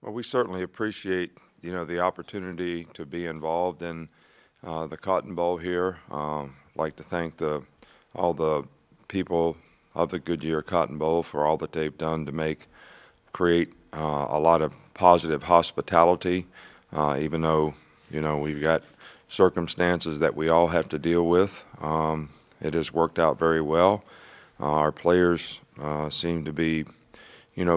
Well, we certainly appreciate, the opportunity to be involved in the Cotton Bowl here. Like to thank all the people of the Goodyear Cotton Bowl for all that they've done to create a lot of positive hospitality, even though, we've got circumstances that we all have to deal with. It has worked out very well. Our players seem to be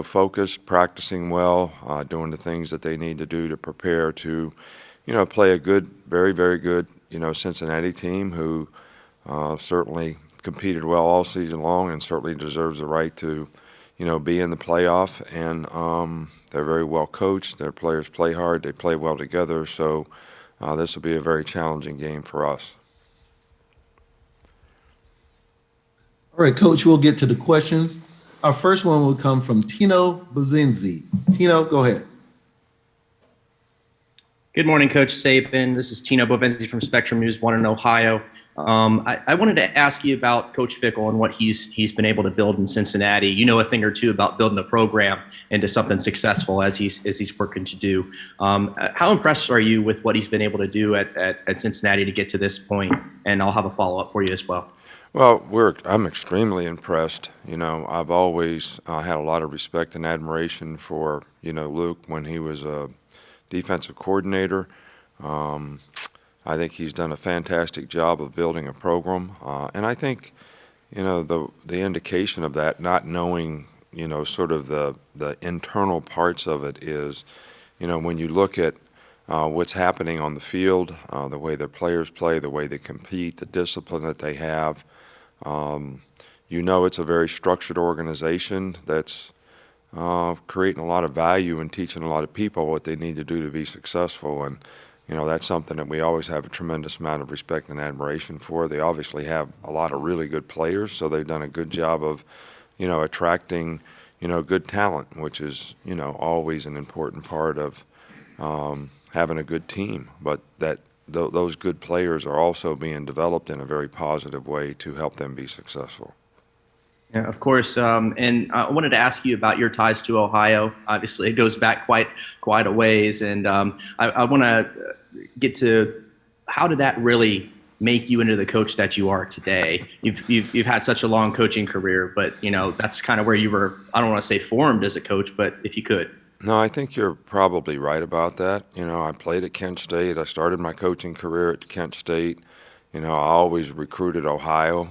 focused, practicing well, doing the things that they need to do to prepare to, play a good, very, very good, Cincinnati team who certainly competed well all season long and certainly deserves the right to, be in the playoff. And they're very well coached. Their players play hard. They play well together. So this will be a very challenging game for us. All right, Coach, we'll get to the questions. Our first one will come from Tino Buzinzi. Tino, go ahead. Good morning, Coach Saban. This is Tino Bovenzi from Spectrum News 1 in Ohio. I wanted to ask you about Coach Fickell and what he's been able to build in Cincinnati. You know a thing or two about building a program into something successful as he's working to do. How impressed are you with what he's been able to do at Cincinnati to get to this point? And I'll have a follow-up for you as well. Well, I'm extremely impressed. I've always had a lot of respect and admiration for, Luke when he was a defensive coordinator. I think he's done a fantastic job of building a program. And I think, the indication of that, not knowing, sort of the internal parts of it is, when you look at what's happening on the field, the way the players play, the way they compete, the discipline that they have. It's a very structured organization that's creating a lot of value and teaching a lot of people what they need to do to be successful. And, that's something that we always have a tremendous amount of respect and admiration for. They obviously have a lot of really good players, so they've done a good job of, attracting, good talent, which is, always an important part of having a good team. But those good players are also being developed in a very positive way to help them be successful. Yeah, of course. And I wanted to ask you about your ties to Ohio. Obviously, it goes back quite a ways. And I want to get to how did that really make you into the coach that you are today? You've had such a long coaching career, but that's kind of where you were. I don't want to say formed as a coach, but if you could. No, I think you're probably right about that. I played at Kent State. I started my coaching career at Kent State. I always recruited Ohio,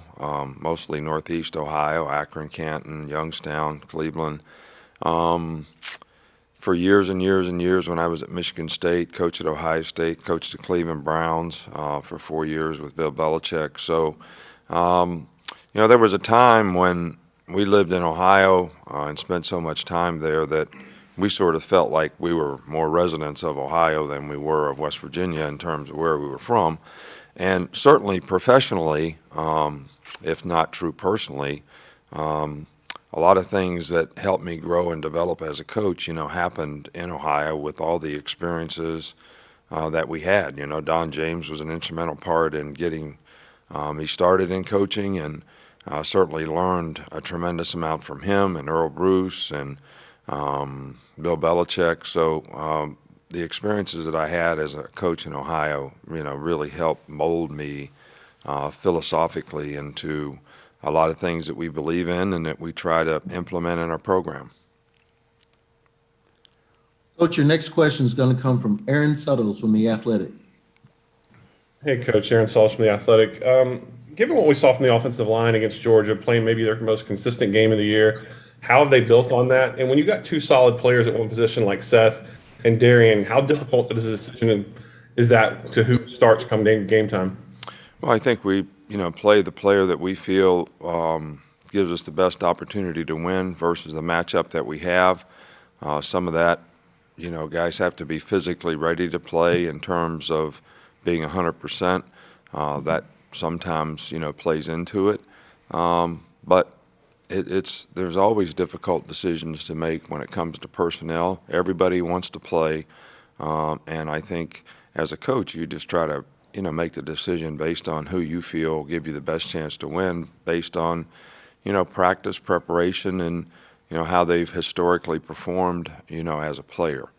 mostly Northeast Ohio, Akron, Canton, Youngstown, Cleveland. For years and years and years when I was at Michigan State, coached at Ohio State, coached the Cleveland Browns for 4 years with Bill Belichick. So, there was a time when we lived in Ohio and spent so much time there that we sort of felt like we were more residents of Ohio than we were of West Virginia in terms of where we were from. And certainly professionally, if not true personally, a lot of things that helped me grow and develop as a coach, happened in Ohio with all the experiences that we had. Don James was an instrumental part in getting me started in coaching, and certainly learned a tremendous amount from him and Earl Bruce and Bill Belichick. So the experiences that I had as a coach in Ohio, really helped mold me philosophically into a lot of things that we believe in and that we try to implement in our program. Coach, your next question is going to come from Aaron Suttles from The Athletic. Hey, Coach. Aaron Suttles from The Athletic. Given what we saw from the offensive line against Georgia, playing maybe their most consistent game of the year, how have they built on that? And when you got two solid players at one position like Seth and Darian, how difficult is the decision is that to who starts come game time? Well, I think we, play the player that we feel gives us the best opportunity to win versus the matchup that we have. Some of that, guys have to be physically ready to play in terms of being 100%. That sometimes, plays into it. But there's always difficult decisions to make when it comes to personnel. Everybody wants to play, and I think as a coach, you just try to make the decision based on who you feel will give you the best chance to win, based on practice, preparation, and how they've historically performed as a player.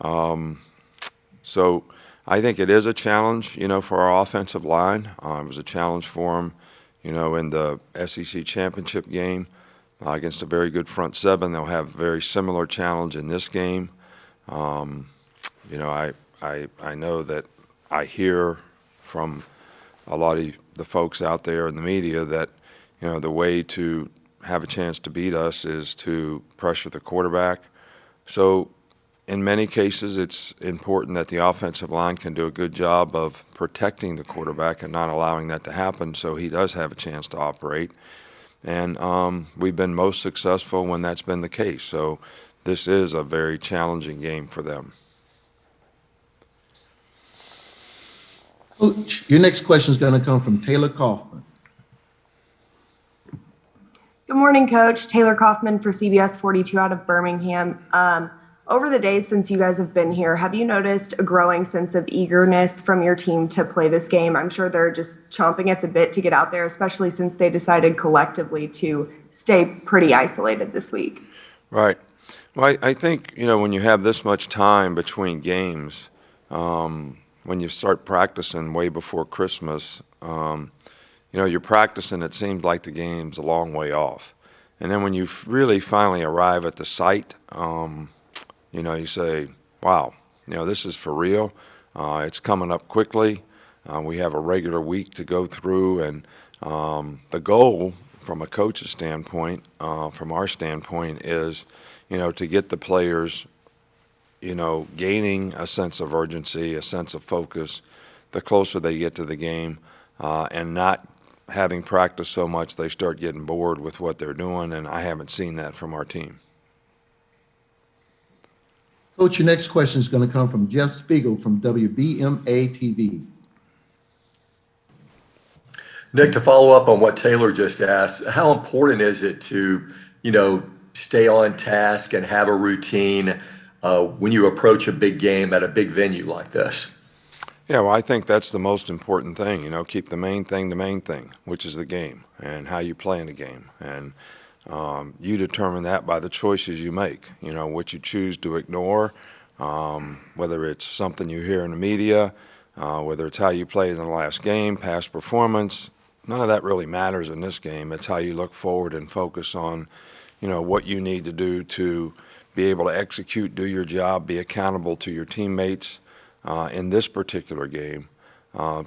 So I think it is a challenge, for our offensive line. It was a challenge for them, in the SEC championship game against a very good front seven. They'll have a very similar challenge in this game. I know that I hear from a lot of the folks out there in the media that, the way to have a chance to beat us is to pressure the quarterback. So in many cases, it's important that the offensive line can do a good job of protecting the quarterback and not allowing that to happen so he does have a chance to operate. And we've been most successful when that's been the case. So this is a very challenging game for them. Coach, your next question is going to come from Taylor Kaufman. Good morning, Coach. Taylor Kaufman for CBS 42 out of Birmingham. Over the days since you guys have been here, have you noticed a growing sense of eagerness from your team to play this game? I'm sure they're just chomping at the bit to get out there, especially since they decided collectively to stay pretty isolated this week. Right. Well, I think, when you have this much time between games, when you start practicing way before Christmas, you're practicing, it seems like the game's a long way off. And then when you really finally arrive at the site, you say, wow, this is for real. It's coming up quickly. We have a regular week to go through. And the goal from a coach's standpoint, from our standpoint, is, to get the players, gaining a sense of urgency, a sense of focus, the closer they get to the game, and not having practiced so much they start getting bored with what they're doing, and I haven't seen that from our team. Coach, your next question is going to come from Jeff Spiegel from WBMA TV. Nick, to follow up on what Taylor just asked, how important is it to, stay on task and have a routine when you approach a big game at a big venue like this? Yeah, well, I think that's the most important thing, keep the main thing, which is the game and how you play in the game. And you determine that by the choices you make, what you choose to ignore, whether it's something you hear in the media, whether it's how you played in the last game, past performance. None of that really matters in this game. It's how you look forward and focus on, what you need to do to be able to execute, do your job, be accountable to your teammates in this particular game. I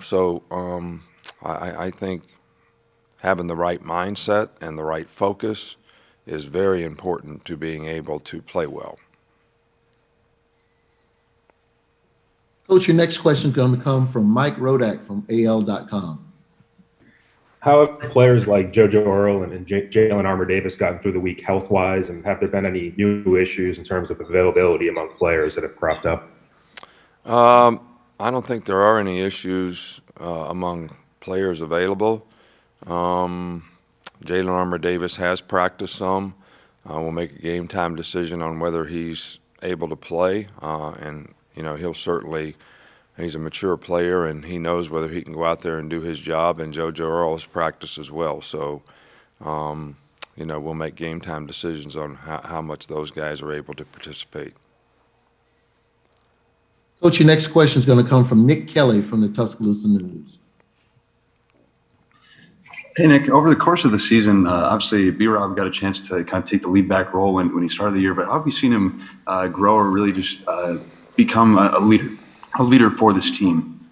think having the right mindset and the right focus is very important to being able to play well. Coach, your next question is going to come from Mike Rodak from AL.com. How have players like JoJo Earl and Jalen Armour-Davis gotten through the week health-wise, and have there been any new issues in terms of availability among players that have cropped up? I don't think there are any issues among players available. Jalen Armour-Davis has practiced some. We'll make a game time decision on whether he's able to play, and he'll certainly. He's a mature player, and he knows whether he can go out there and do his job, and JoJo Earl has practiced as well. So, we'll make game time decisions on how much those guys are able to participate. Coach, your next question is going to come from Nick Kelly from the Tuscaloosa News. Hey, Nick, over the course of the season, obviously, B-Rob got a chance to kind of take the lead back role when he started the year, but how have you seen him grow or really just become a leader for this team?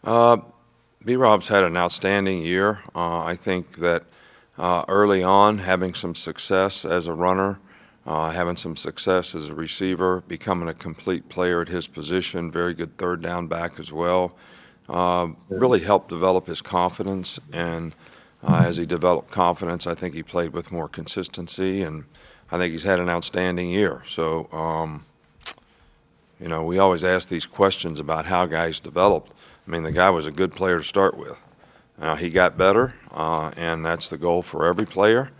B-Rob's had an outstanding year. I think that early on, having some success as a runner, having some success as a receiver, becoming a complete player at his position, very good third down back as well, really helped develop his confidence. And as he developed confidence, I think he played with more consistency, and I think he's had an outstanding year. So, we always ask these questions about how guys developed. I mean, the guy was a good player to start with. He got better, and that's the goal for every player.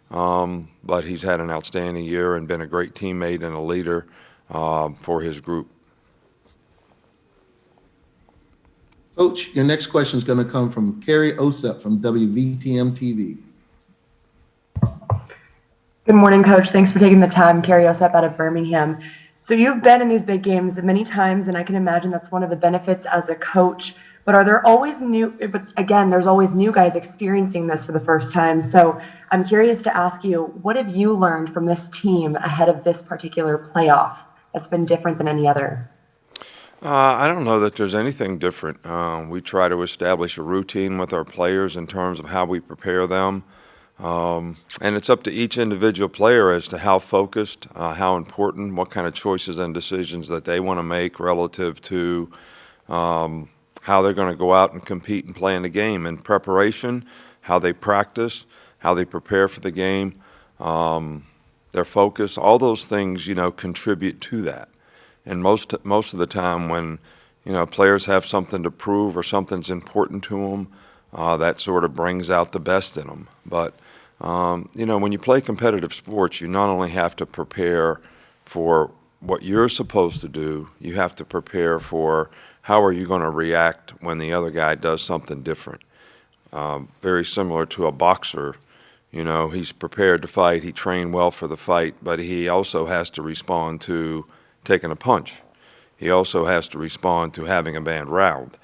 But he's had an outstanding year and been a great teammate and a leader for his group. Coach, your next question is going to come from Carrie Osep from WVTM TV. Good morning, Coach. Thanks for taking the time. Carrie Osep out of Birmingham. So you've been in these big games many times, and I can imagine that's one of the benefits as a coach. But are there always but again, there's always new guys experiencing this for the first time. So I'm curious to ask you, what have you learned from this team ahead of this particular playoff that's been different than any other? I don't know that there's anything different. We try to establish a routine with our players in terms of how we prepare them. And it's up to each individual player as to how focused, how important, what kind of choices and decisions that they want to make relative to how they're going to go out and compete and play in the game. In preparation, how they practice, how they prepare for the game, their focus, all those things, contribute to that. And most of the time when, players have something to prove or something's important to them, that sort of brings out the best in them. But, when you play competitive sports, you not only have to prepare for what you're supposed to do, you have to prepare for how are you going to react when the other guy does something different. Very similar to a boxer. He's prepared to fight, he trained well for the fight, but he also has to respond to taking a punch. He also has to respond to having a bad round.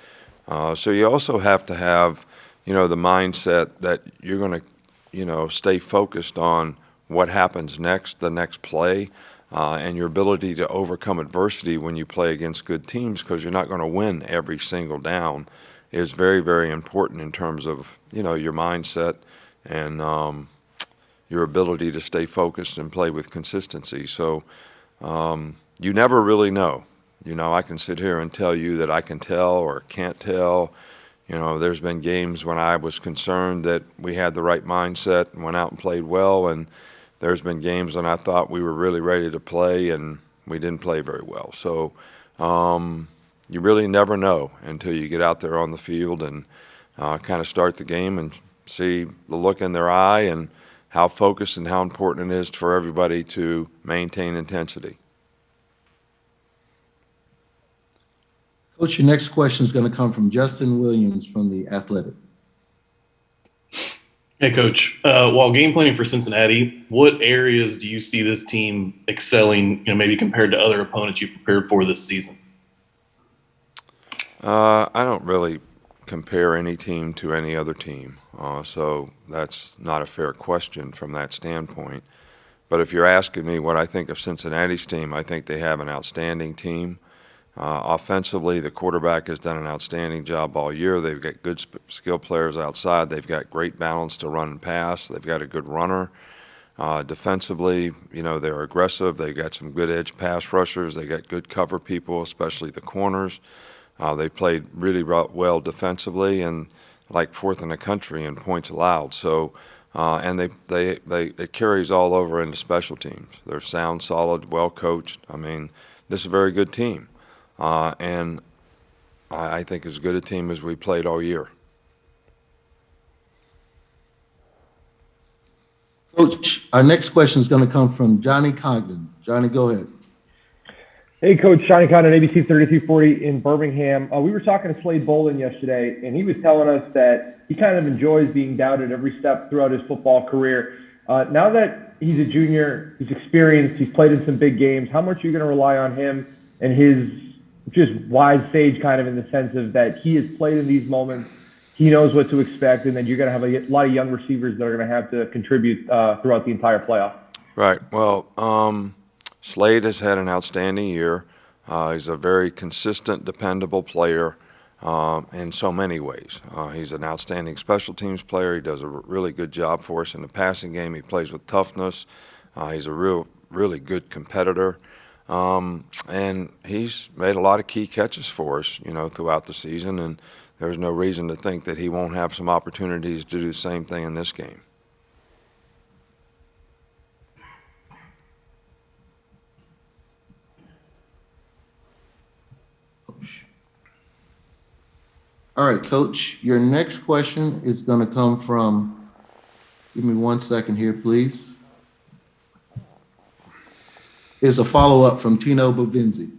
So you also have to have, the mindset that you're going to, stay focused on what happens next, the next play, and your ability to overcome adversity when you play against good teams, because you're not going to win every single down, is very, very important in terms of, your mindset and your ability to stay focused and play with consistency. So you never really know. I can sit here and tell you that I can tell or can't tell. There's been games when I was concerned that we had the right mindset and went out and played well, and there's been games when I thought we were really ready to play and we didn't play very well. So you really never know until you get out there on the field and kind of start the game and see the look in their eye and how focused and how important it is for everybody to maintain intensity. Coach, your next question is going to come from Justin Williams from The Athletic. Hey, Coach. While game planning for Cincinnati, what areas do you see this team excelling, maybe compared to other opponents you've prepared for this season? I don't really compare any team to any other team, so that's not a fair question from that standpoint. But if you're asking me what I think of Cincinnati's team, I think they have an outstanding team. Offensively, the quarterback has done an outstanding job all year. They've got good skill players outside. They've got great balance to run and pass. They've got a good runner. Defensively, they're aggressive. They've got some good edge pass rushers. They got good cover people, especially the corners. They played really well defensively and like fourth in the country in points allowed. So, and it carries all over into special teams. They're sound, solid, well coached. I mean, this is a very good team. And I think as good a team as we played all year. Coach, our next question is going to come from Johnny Cogden. Johnny, go ahead. Hey, Coach. Johnny Cogden, ABC 3340 in Birmingham. We were talking to Slade Bolden yesterday, and he was telling us that he kind of enjoys being doubted every step throughout his football career. Now that he's a junior, he's experienced, he's played in some big games, how much are you going to rely on him and his just wise sage, kind of in the sense of that he has played in these moments, he knows what to expect, and then you're going to have a lot of young receivers that are going to have to contribute throughout the entire playoff? Right. Well, Slade has had an outstanding year. He's a very consistent, dependable player in so many ways. He's an outstanding special teams player. He does a really good job for us in the passing game. He plays with toughness. He's a really good competitor. And he's made a lot of key catches for us, throughout the season, and there's no reason to think that he won't have some opportunities to do the same thing in this game. All right, Coach, your next question is going to come from, give me 1 second here, please. Is a follow-up from Tino Bovinzi.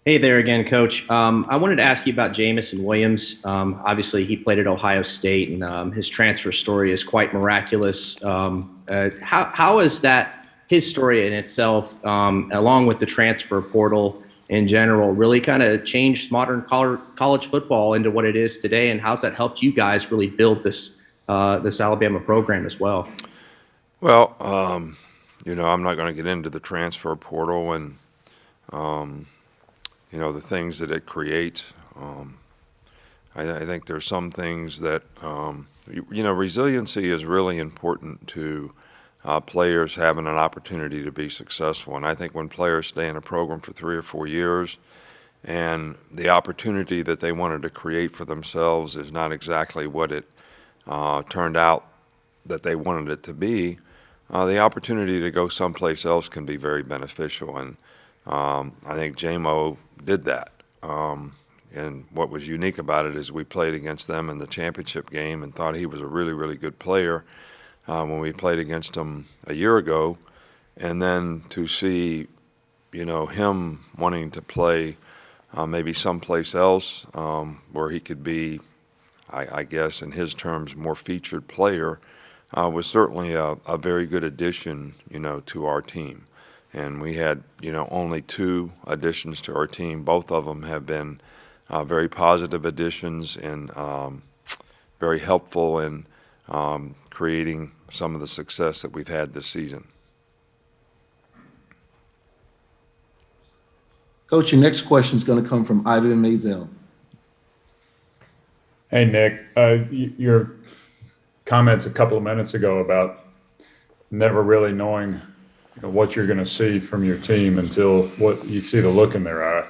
Hey there again, Coach. I wanted to ask you about Jamison Williams. Obviously, he played at Ohio State, and his transfer story is quite miraculous. How has that his story in itself, along with the transfer portal in general, really kind of changed modern college football into what it is today? And how's that helped you guys really build this Alabama program as well? Well, I'm not going to get into the transfer portal and the things that it creates. I think there's some things that resiliency is really important to players having an opportunity to be successful. And I think when players stay in a program for 3 or 4 years and the opportunity that they wanted to create for themselves is not exactly what it turned out that they wanted it to be, the opportunity to go someplace else can be very beneficial. And I think JMO did that. And what was unique about it is we played against them in the championship game and thought he was a really, really good player when we played against him a year ago. And then to see, him wanting to play maybe someplace else where he could be, I guess, in his terms, more featured player was certainly a very good addition, to our team. And we had, only 2 additions to our team. Both of them have been very positive additions and very helpful in creating some of the success that we've had this season. Coach, your next question is going to come from Ivan Mazel. Hey, Nick, your comments a couple of minutes ago about never really knowing what you're going to see from your team until what you see the look in their eye.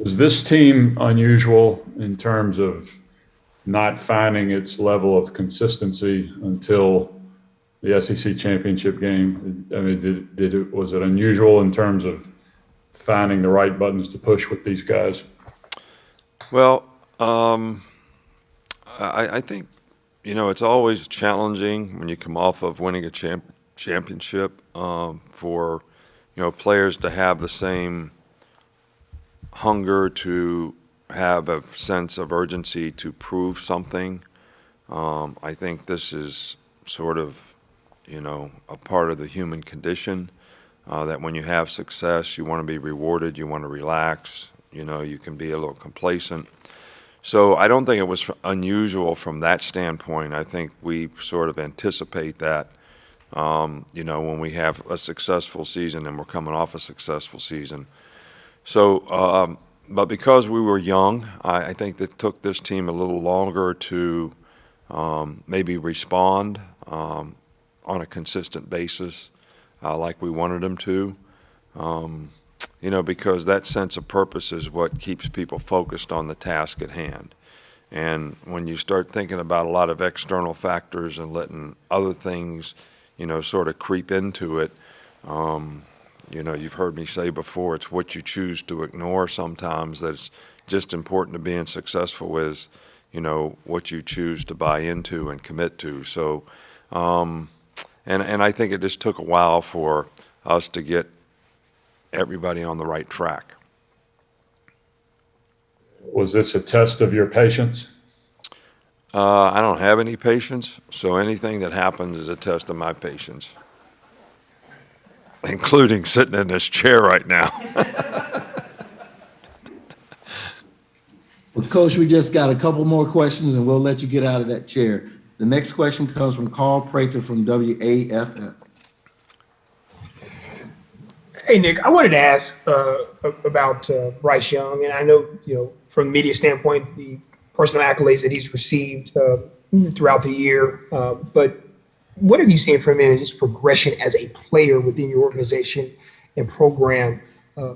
Was this team unusual in terms of not finding its level of consistency until the SEC championship game? I mean, was it unusual in terms of finding the right buttons to push with these guys? Well, I think, it's always challenging when you come off of winning a championship for, players to have the same hunger to have a sense of urgency to prove something. I think this is sort of, a part of the human condition, that when you have success, you want to be rewarded, you want to relax, you can be a little complacent. So I don't think it was unusual from that standpoint. I think we sort of anticipate that, when we have a successful season and we're coming off a successful season. So, but because we were young, I think it took this team a little longer to maybe respond on a consistent basis like we wanted them to, because that sense of purpose is what keeps people focused on the task at hand. And when you start thinking about a lot of external factors and letting other things, sort of creep into it, you've heard me say before, it's what you choose to ignore sometimes that's just important to being successful is, what you choose to buy into and commit to. So, and I think it just took a while for us to get everybody on the right track. Was this a test of your patience? I don't have any patience, so anything that happens is a test of my patience, including sitting in this chair right now. Well, Coach, we just got a couple more questions and we'll let you get out of that chair. The next question comes from Carl Prater from WAFF. Hey, Nick, I wanted to ask about Bryce Young. And I know, from a media standpoint, the personal accolades that he's received throughout the year. But what have you seen from him in his progression as a player within your organization and program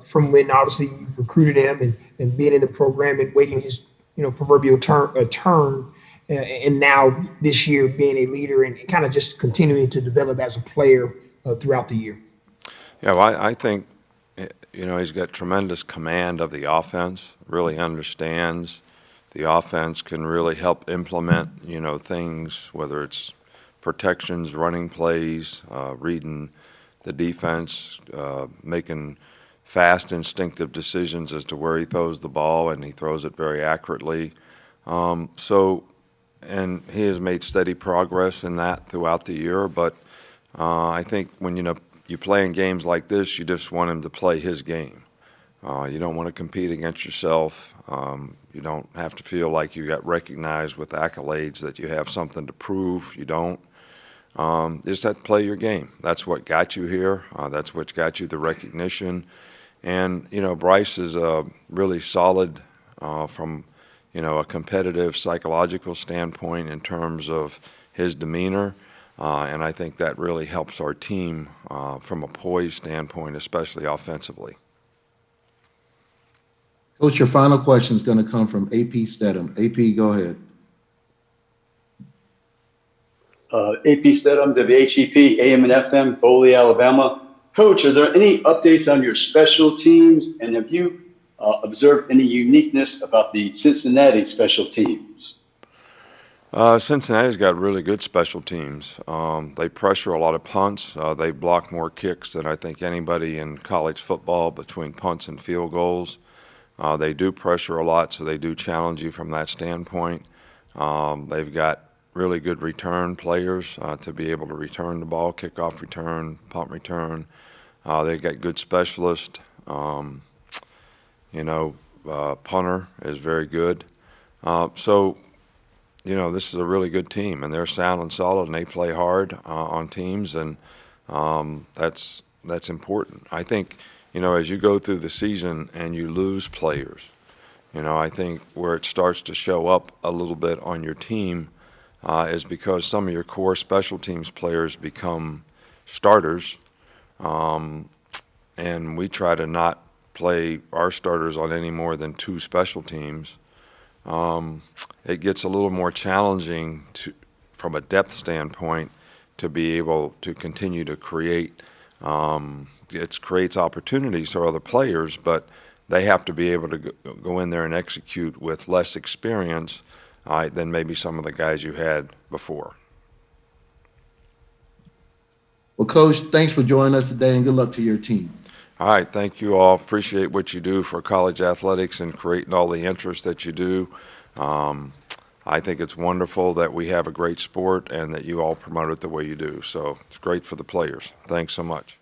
from when obviously you've recruited him and being in the program and waiting his, proverbial turn and now this year being a leader and kind of just continuing to develop as a player throughout the year? Yeah, well, I think, he's got tremendous command of the offense, really understands the offense, can really help implement, things, whether it's protections, running plays, reading the defense, making fast, instinctive decisions as to where he throws the ball, and he throws it very accurately. And he has made steady progress in that throughout the year, but I think when, you play in games like this, you just want him to play his game. You don't want to compete against yourself. You don't have to feel like you got recognized with accolades that you have something to prove. You don't. You just have to play your game. That's what got you here. That's what got you the recognition. And, Bryce is really solid from, a competitive psychological standpoint in terms of his demeanor. And I think that really helps our team from a poise standpoint, especially offensively. Coach, your final question is going to come from AP Stedham. AP, go ahead. AP Stedham, WHEP, AM and FM, Foley, Alabama. Coach, are there any updates on your special teams? And have you observed any uniqueness about the Cincinnati special teams? Cincinnati's got really good special teams. They pressure a lot of punts. They block more kicks than I think anybody in college football between punts and field goals. They do pressure a lot, so they do challenge you from that standpoint. They've got really good return players to be able to return the ball, kickoff return, punt return. They've got good specialists. Punter is very good. So, this is a really good team, and they're sound and solid, and they play hard on teams, and that's important. I think, as you go through the season and you lose players, I think where it starts to show up a little bit on your team is because some of your core special teams players become starters, and we try to not play our starters on any more than 2 special teams. It gets a little more challenging from a depth standpoint to be able to continue to create. It creates opportunities for other players, but they have to be able to go in there and execute with less experience than maybe some of the guys you had before. Well, Coach, thanks for joining us today, and good luck to your team. All right, thank you all. Appreciate what you do for college athletics and creating all the interest that you do. I think it's wonderful that we have a great sport and that you all promote it the way you do. So it's great for the players. Thanks so much.